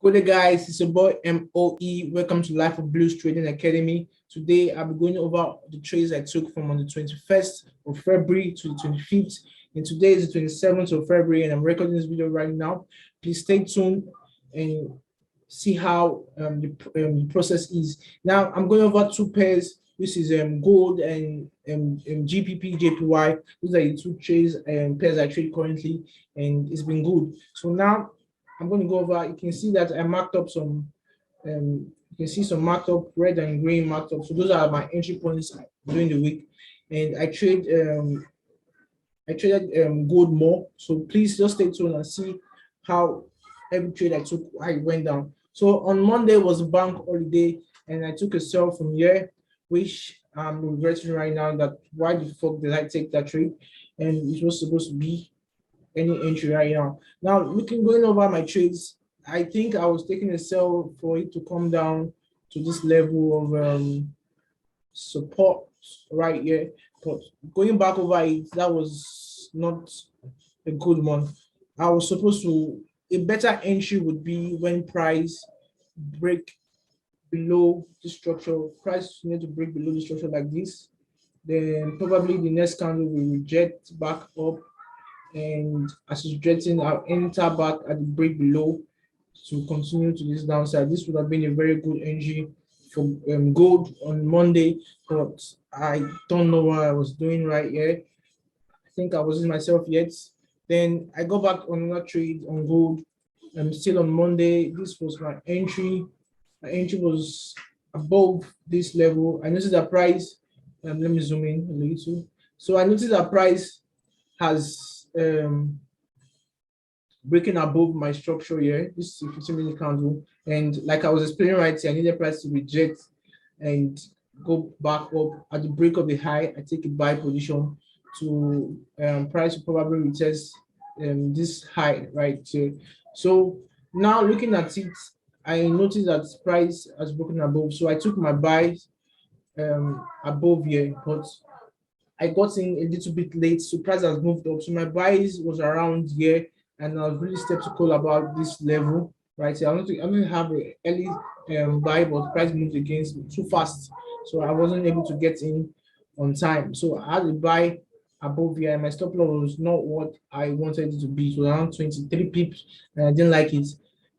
Good day, guys. It's your boy MOE. Welcome to Life of Blues Trading Academy. Today, I'll be going over the trades I took from on the 21st of February to the 25th. And today is the 27th of February, and I'm recording this video right now. Please stay tuned and see how the process is. Now, I'm going over two pairs. This is gold and GBPJPY. These are the two trades and pairs I trade currently, and it's been good. So now I'm going to go over. You can see that I marked up some. You can see some marked up red and green marked up. So those are my entry points during the week, and I traded gold more. So please just stay tuned and see how every trade I took, how it went down. So on Monday was a bank holiday, and I took a sell from here, which I'm regretting right now. That why the fuck did I take that trade? And it was supposed to be any entry right now. Now, going over my trades, I think I was taking a sell for it to come down to this level of support right here. But going back over it, that was not a good one. I was supposed to, a better entry would be when price break below the structure. Price need to break below the structure like this. Then probably the next candle will reject back up, and as it's rejecting, I'll enter back at the break below to continue to this downside. This would have been a very good entry for gold on Monday, but I don't know what I was doing right here. I think I wasn't myself yet. Then I go back on another trade on gold. I'm still on Monday. This was my entry. My entry was above this level. I noticed that price. Let me zoom in a little. So I noticed that price has breaking above my structure here. This is a 15-minute candle, and like I was explaining right here, I need the price to reject and go back up at the break of the high. I take a buy position to price will probably retest this high right here. So now looking at it, I noticed that price has broken above, so I took my buys above here, but I got in a little bit late, so price has moved up. So my buys was around here, and I was really skeptical about this level right here. I don't have an early buy, but price moved against me too fast, so I wasn't able to get in on time. So I had to buy above here, and my stop loss was not what I wanted it to be. So around 23 pips, and I didn't like it.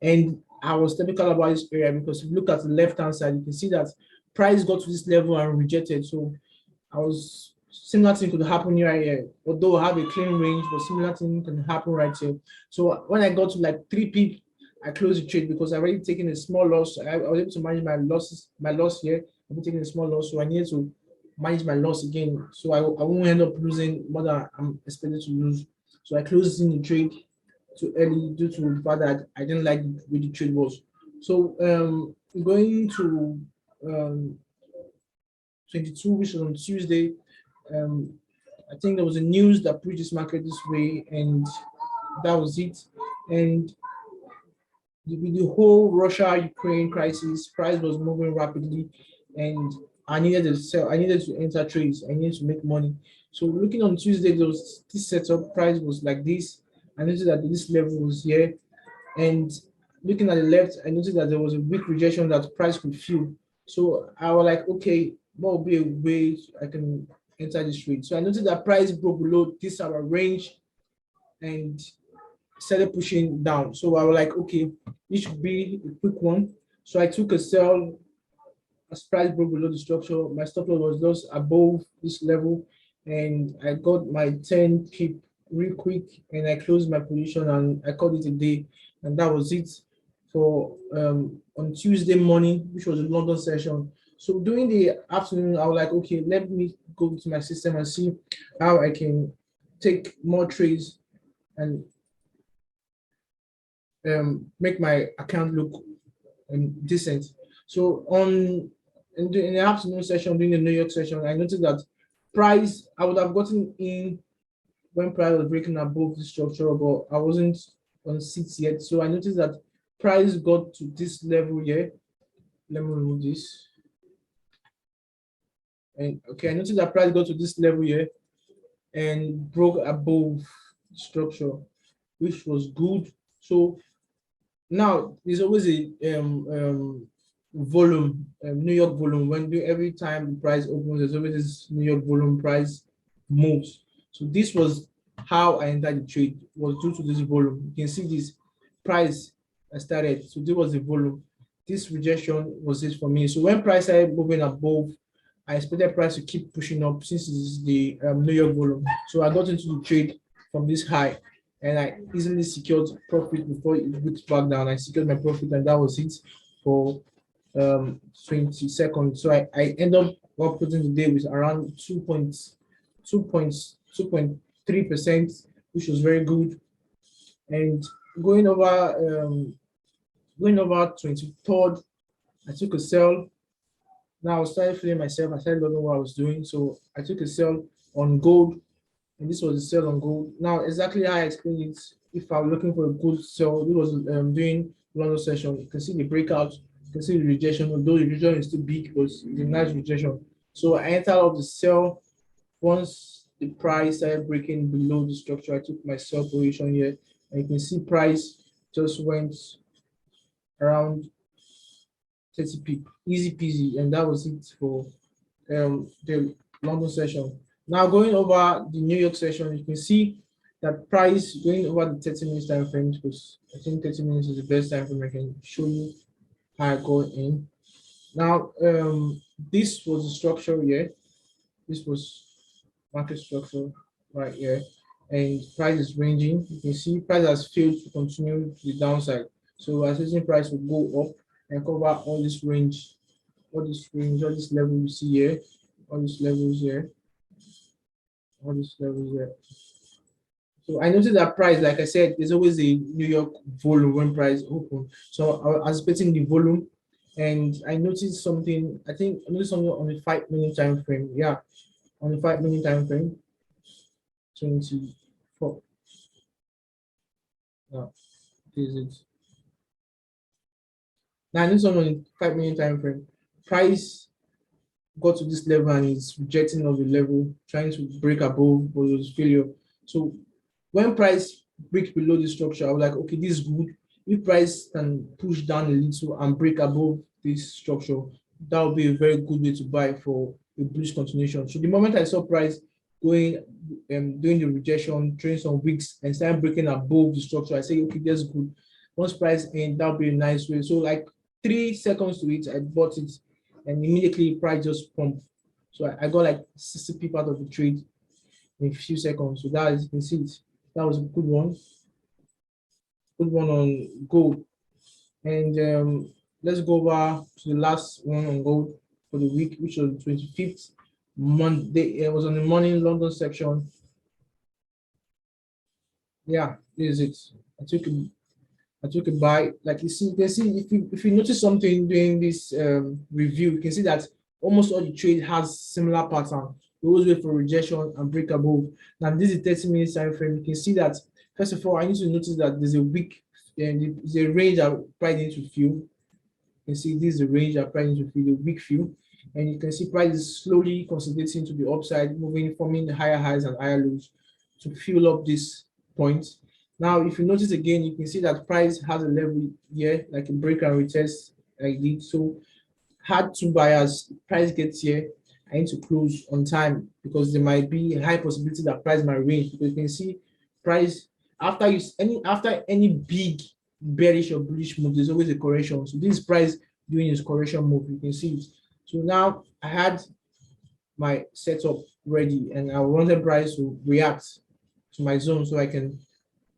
And I was skeptical about this area because if you look at the left hand side, you can see that price got to this level and rejected. So I was similar thing could happen right here. Although I have a clean range, but similar thing can happen right here. So when I got to like 3 pips, I closed the trade because I already taken a small loss. I was able to manage my loss here. I've been taking a small loss, so I needed to manage my loss again. So I won't end up losing more than I'm expected to lose. So I closed in the trade too early due to the fact that I didn't like where the trade was. So going to 22, which was on Tuesday. I think there was a news that pushed this market this way, and that was it. And with the whole Russia-Ukraine crisis, price was moving rapidly, and I needed to sell. I needed to enter trades. I needed to make money. So looking on Tuesday, there was this setup. Price was like this. I noticed that this level was here, and looking at the left, I noticed that there was a weak rejection that price could feel. So I was like, okay, what will be a way I can enter this trade? So I noticed that price broke below this our range and started pushing down. So I was like, okay, this should be a quick one. So I took a sell as price broke below the structure. My stop loss was just above this level, and I got my 10 pip real quick, and I closed my position and I called it a day, and that was it for on Tuesday morning, which was a London session. So during the afternoon, I was like, okay, let me go to my system and see how I can take more trades and make my account look decent. So in the afternoon session, during the New York session, I noticed that price, I would have gotten in when price was breaking above the structure, but I wasn't on seats yet. So I noticed that price got to this level here. Let me remove this. And okay, I noticed that price got to this level here and broke above the structure, which was good. So Now there's always a volume, New York volume. Every time the price opens, there's always this New York volume price moves. So this was how I entered the trade, was due to this volume. You can see this price I started. So this was the volume. This rejection was it for me. So when price started moving above, I expected price to keep pushing up since this is the New York volume. So I got into the trade from this high, and I easily secured profit before it whipped back down. I secured my profit, and that was it for 20 seconds. So I end up operating today with around 2.3%, which was very good. And going over 23rd, I took a sell. Now I started feeling myself. I started learning what I was doing. So I took a sell on gold, and this was a sell on gold. Now, exactly how I explained it, if I'm looking for a good sell, it was doing London session. You can see the breakout, you can see the rejection, although the rejection is still big, but it's a nice rejection. So I entered off the sell. Once the price started breaking below the structure, I took my sell position here, and you can see price just went around 30 pip, easy peasy, and that was it for the London session. Now going over the New York session, you can see that price going over the 30 minutes time frame, because I think 30 minutes is the best time frame I can show you how I go in. Now this was the structure here. This was market structure right here, and price is ranging. You can see price has failed to continue to the downside. So assessing price will go up and cover all this range, all this level you see here, all these levels here, all these levels here. So I noticed that price, like I said, there's always a New York volume when price open. So I was expecting the volume, and I noticed something. I noticed something on the 5-minute time frame. Yeah, on the 5-minute time frame. 24. Now, this is it. Now I noticed something on the 5-minute time frame. Price got to this level and it's rejecting of the level, trying to break above, but it was failure. So when price breaks below the structure, I was like, okay, this is good. If price can push down a little and break above this structure, that would be a very good way to buy for a bullish continuation. So the moment I saw price going doing the rejection, trading some wicks and start breaking above the structure, I say, okay, that's good. Once price in, that would be a nice way. So like 3 seconds to it, I bought it, and immediately price just pumped. So I got like 60 people out of the trade in a few seconds. So that, as you can see, that was a good one. Good one on gold. And let's go over to the last one on gold for the week, which was the 25th Monday. It was on the morning London section. Yeah, this is it. I took a buy. Like you can see if you notice something during this review, you can see that almost all the trade has similar pattern. We always wait for rejection and break above. Now this is 30 minutes time frame. You can see that first of all, I need to notice that there's a weak, there's a range that price needs to fill. You can see this is the range that price needs to fill, the weak fill. And you can see price is slowly consolidating to the upside, moving, forming the higher highs and higher lows to fill up this point. Now, if you notice again, you can see that price has a level here, like a break and retest like this. So had 2 buyers, price gets here, I need to close on time because there might be a high possibility that price might range, because you can see price after any big bearish or bullish move, there's always a correction. So this price doing his correction move, you can see it. So now I had my setup ready and I wanted price to react to my zone so I can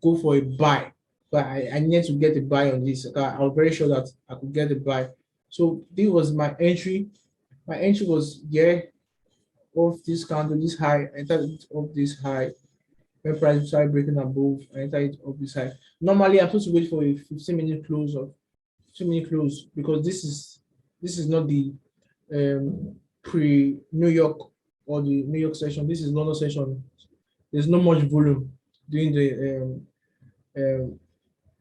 go for a buy. But I needed to get a buy on this. I was very sure that I could get a buy. So this was my entry. My entry was here off this candle, this high. I entered it off this high. When price started breaking above, I entered it off this high. Normally, I'm supposed to wait for a 15-minute close or 2-minute close, because this is not the pre-New York or the New York session. This is London session. There's not much volume during the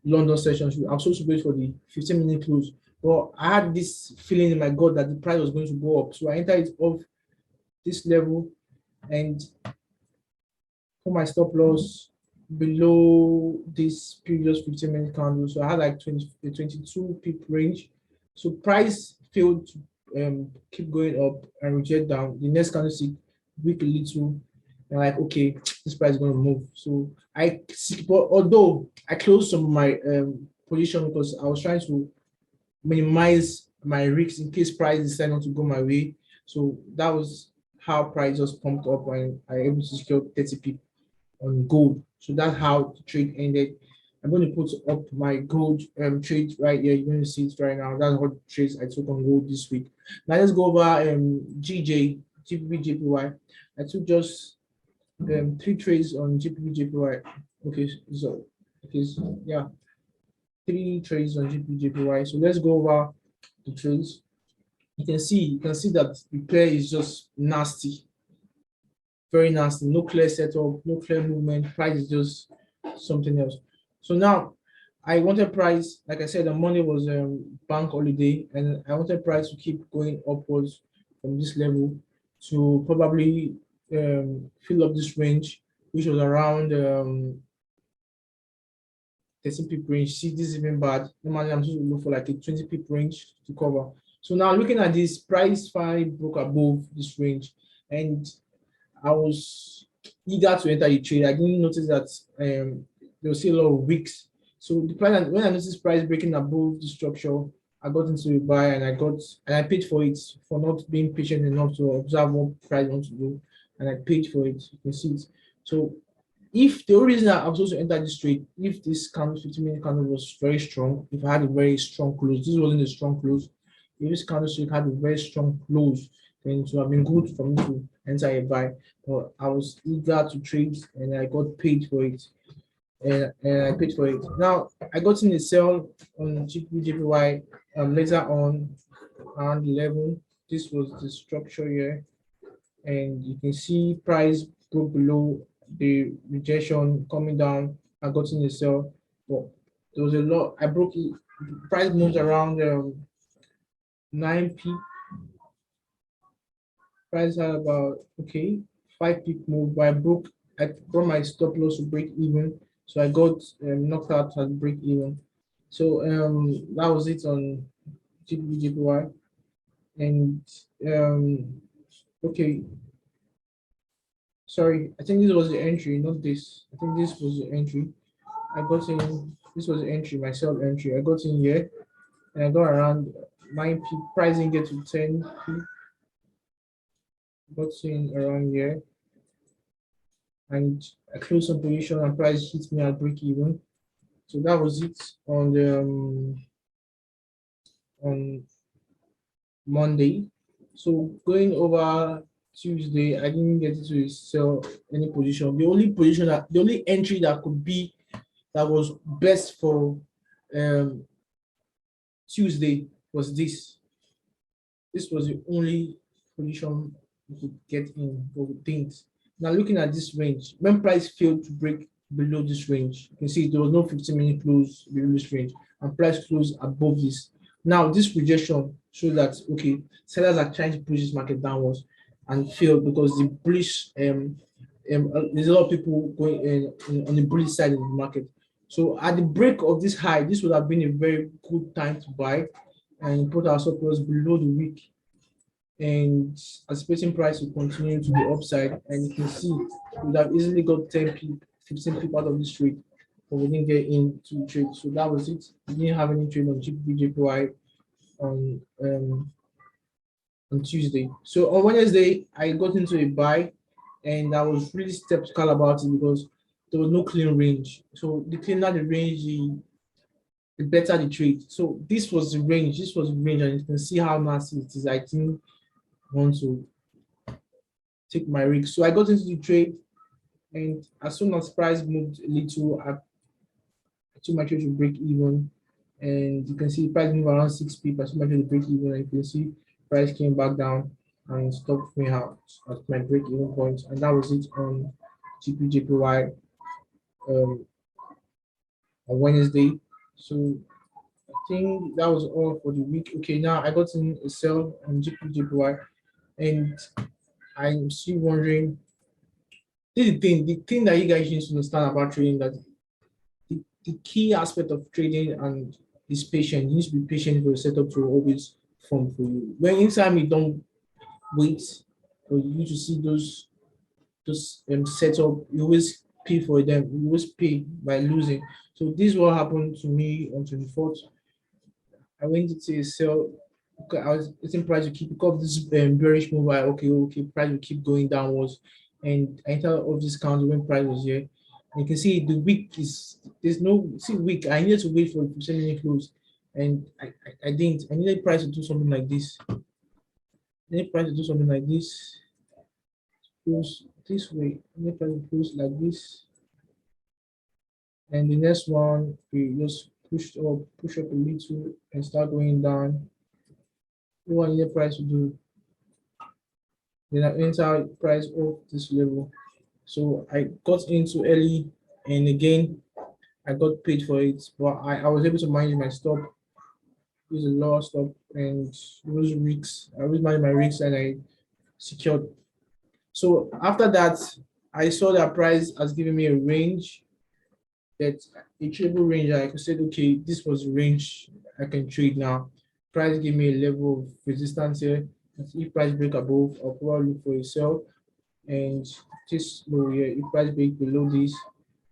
London session. I'm supposed to wait for the 15-minute close. But I had this feeling in my gut that the price was going to go up. So I entered it off this level and put my stop loss below this previous 15-minute candle. So I had like 22 pip range. So price failed to keep going up and reject down. The next candlestick weak a little, and like, okay, this price is going to move. So but although I closed some of my position because I was trying to minimize my risks in case price decide not to go my way. So that was how price just pumped up and I able to secure 30 pip on gold. So that's how the trade ended. I'm going to put up my gold trade right here. You're going to see it right now. That's what trades I took on gold this week. Now let's go over GBPJPY. I took just 3 trades on GBPJPY. Okay, so yeah, 3 trades on GBPJPY. So let's go over the trades. You can see that the pair is just nasty, very nasty. No clear setup, no clear movement. Price is just something else. So now I wanted price, like I said, on Monday was bank holiday, and I wanted price to keep going upwards from this level to probably fill up this range, which was around 30 pip range. See, this is even bad. Normally, I'm supposed to look for like a 20 pip range to cover. So now looking at this, price finally broke above this range, and I was eager to enter the trade. I didn't notice that there was still a lot of wicks. So the price, when I noticed price breaking above the structure, I got into a buy and I paid for it for not being patient enough to observe what price wants to do, and I paid for it. You can see it. So if the only reason I was supposed to enter this trade, if this candle 15-minute candle was very strong, if I had a very strong close, this wasn't a strong close. If this candlestick had a very strong close, then it would have been good for me to enter a buy. But I was eager to trade and I got paid for it. And I paid for it. Now I got in a sell on GBPJPY later on around 11. This was the structure here, and you can see price broke below the rejection coming down. I got in a sell, but there was a lot. I broke it. Price moved around 9p. Price had about 5 pip move, but I brought my stop loss to break even, so I got knocked out at break even. So that was it on GBPJPY. And okay, sorry, I think this was the entry, not this. I think this was the entry. I got in. This was the entry, my sell entry. I got in here and I got around 9p. Price didn't get to 10p. Got in around here and I closed some position and price hit me at break even. So that was it on the on Monday. So going over Tuesday, I didn't get to sell any position. The only entry that could be that was best for Tuesday was this. This was the only position you could get in for things. Now looking at this range, when price failed to break below this range, you can see there was no 15-minute close below this range, and price closed above this. Now this rejection shows that sellers are trying to push this market downwards and failed because the bullish there's a lot of people going on the bullish side of the market. So at the break of this high, this would have been a very good time to buy and put our stop loss below the wick, and anticipating price will continue to the upside. And you can see we would have easily got 10 people, 15 people out of this trade, but we didn't get into the trade. So that was it. We didn't have any trade on GBPJPY on Tuesday. So on Wednesday, I got into a buy, and I was really skeptical about it because there was no clean range. So the cleaner the range, the better the trade. So this was the range. This was the range, and you can see how nasty it is. I didn't want to take my risk. So I got into the trade, and as soon as price moved a little, I took my trade to break even. And you can see price move around 6p. I took my trade to break even, and you can see price came back down and stopped me out at my break even point. And that was it on GBPJPY on Wednesday. So I think that was all for the week. Okay, now I got in a sell on GBPJPY, and I'm still wondering this is the thing that you guys need to understand about trading, that the key aspect of trading and is patient. You need to be patient for the setup to always form for you. When anytime you don't wait for you to see those setup, you always pay for them. You always pay by losing. So this is what happened to me on 24th. I went into a sell. Okay, I was getting price to keep because this bearish move. Okay, price will keep going downwards, and I entered of this count when price was here. And you can see the week is there's no see week. I needed to wait for the 7 minute close, and I didn't. I needed price to do something like this. I needed price to do something like this. Close this way. I needed price to close like this, and the next one we just push up a little, and start going down. What I needed price to do. Then I enter price of this level. So I got into early, and again I got paid for it, but I was able to manage my stop, use a lower stop, and use risks. I was manage my risks, and I secured. So after that, I saw that price has given me a range, that a tradable range. I could say, okay, this was the range I can trade now. Price gave me a level of resistance here. If price break above, I'll probably look for a sell. And this low here, if price break below this,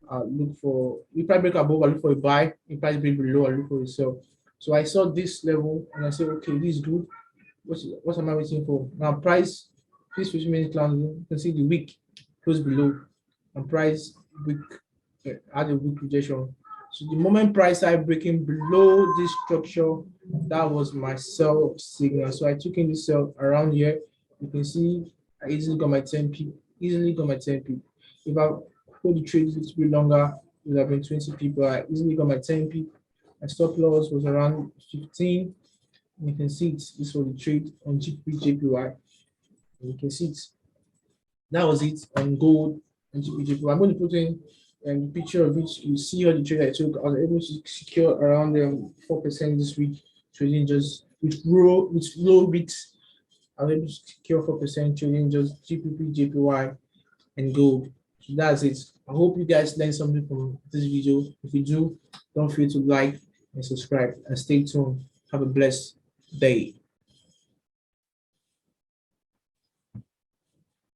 look for, if price break above, I look for a buy. If price break below, I look for a sell. So I saw this level and I said, okay, this is good. What am I waiting for? Now price, this 15-minute candle, you can see the wick close below, and price wick had a weak rejection. So the moment price started breaking below this structure, that was my sell signal. So I took in this sell around here. You can see I easily got my 10 p. Easily got my 10 p. If I hold the trade a little bit longer, it would have been 20 people. I easily got my 10 p. My stop loss was around 15. You can see it. This was the trade on GBPJPY. You can see it. That was it on gold and GBPJPY. I'm going to put in the picture of which you see all the trade I took. I was able to secure around 4% this week, trading just with low risks. I was able to secure 4% trading just GBPJPY and gold. So that's it. I hope you guys learned something from this video. If you do, don't forget to like and subscribe and stay tuned. Have a blessed day.